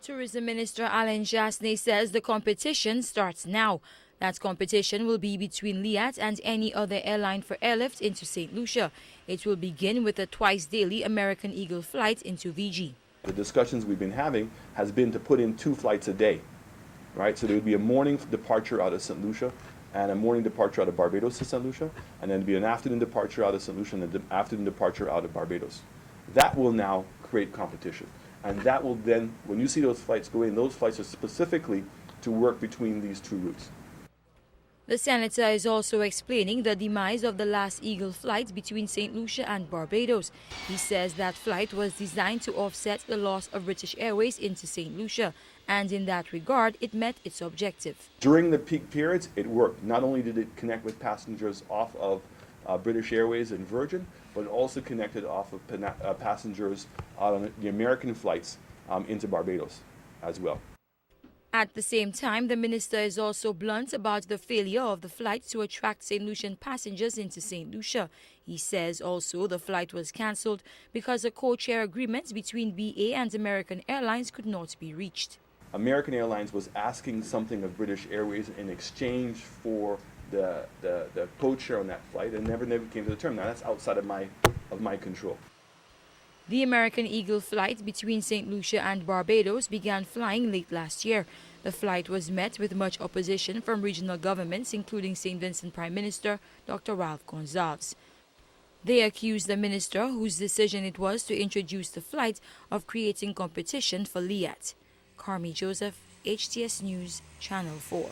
Tourism Minister Alain Jasne says the competition starts now. That competition will be between LIAT and any other airline for airlift into St. Lucia. It will begin with a twice-daily American Eagle flight into VG. The discussions we've been having has been to put in 2 flights a day, right? So there would be a morning departure out of St. Lucia and a morning departure out of Barbados to St. Lucia, and then be an afternoon departure out of St. Lucia and an afternoon departure out of Barbados. That will now create competition. And that will then, when you see those flights go in, those flights are specifically to work between these 2 routes. The senator is also explaining the demise of the last Eagle flight between St. Lucia and Barbados. He says that flight was designed to offset the loss of British Airways into St. Lucia, and in that regard, it met its objective. During the peak periods, it worked. Not only did it connect with passengers off of British Airways and Virgin, but it also connected off of passengers on the American flights into Barbados as well. At the same time, the minister is also blunt about the failure of the flight to attract St. Lucian passengers into St. Lucia. He says also the flight was cancelled because a co-chair agreement between BA and American Airlines could not be reached. American Airlines was asking something of British Airways in exchange for the co-chair on that flight, and never came to the term. Now that's outside of my control. The American Eagle flight between St. Lucia and Barbados began flying late last year. The flight was met with much opposition from regional governments, including St. Vincent Prime Minister Dr. Ralph Gonsalves. They accused the minister, whose decision it was to introduce the flight, of creating competition for LIAT. Carmi Joseph, HTS News, Channel 4.